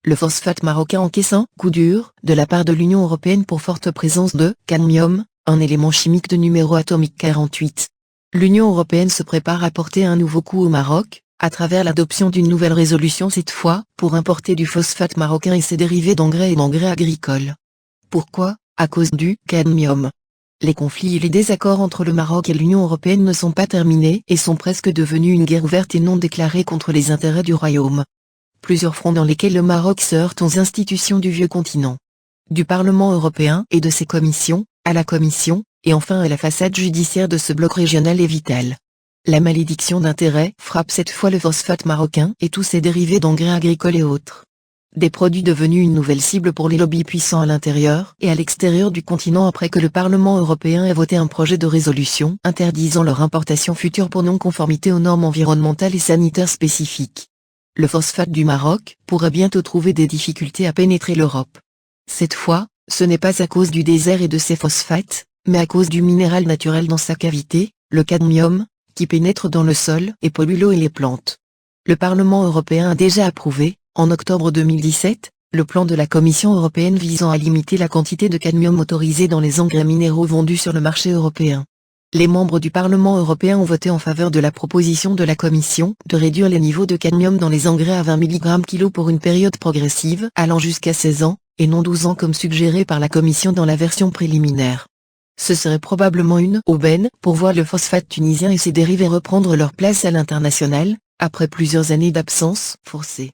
Le phosphate marocain encaisse un coup dur de la part de l'Union européenne pour forte présence de cadmium, un élément chimique de numéro atomique 48. L'Union européenne se prépare à porter un nouveau coup au Maroc, à travers l'adoption d'une nouvelle résolution cette fois, pour importer du phosphate marocain et ses dérivés d'engrais et d'engrais agricoles. Pourquoi? À cause du cadmium. Les conflits et les désaccords entre le Maroc et l'Union européenne ne sont pas terminés et sont presque devenus une guerre ouverte et non déclarée contre les intérêts du royaume. Plusieurs fronts dans lesquels le Maroc se heurte aux institutions du vieux continent. Du Parlement européen et de ses commissions, à la Commission, et enfin à la façade judiciaire de ce bloc régional est vitale. La malédiction d'intérêt frappe cette fois le phosphate marocain et tous ses dérivés d'engrais agricoles et autres. Des produits devenus une nouvelle cible pour les lobbies puissants à l'intérieur et à l'extérieur du continent après que le Parlement européen ait voté un projet de résolution interdisant leur importation future pour non-conformité aux normes environnementales et sanitaires spécifiques. Le phosphate du Maroc pourrait bientôt trouver des difficultés à pénétrer l'Europe. Cette fois, ce n'est pas à cause du désert et de ses phosphates, mais à cause du minéral naturel dans sa cavité, le cadmium, qui pénètre dans le sol et pollue l'eau et les plantes. Le Parlement européen a déjà approuvé, en octobre 2017, le plan de la Commission européenne visant à limiter la quantité de cadmium autorisée dans les engrais minéraux vendus sur le marché européen. Les membres du Parlement européen ont voté en faveur de la proposition de la Commission de réduire les niveaux de cadmium dans les engrais à 20 mg/kg pour une période progressive allant jusqu'à 16 ans, et non 12 ans comme suggéré par la Commission dans la version préliminaire. Ce serait probablement une aubaine pour voir le phosphate tunisien et ses dérivés reprendre leur place à l'international, après plusieurs années d'absence forcée.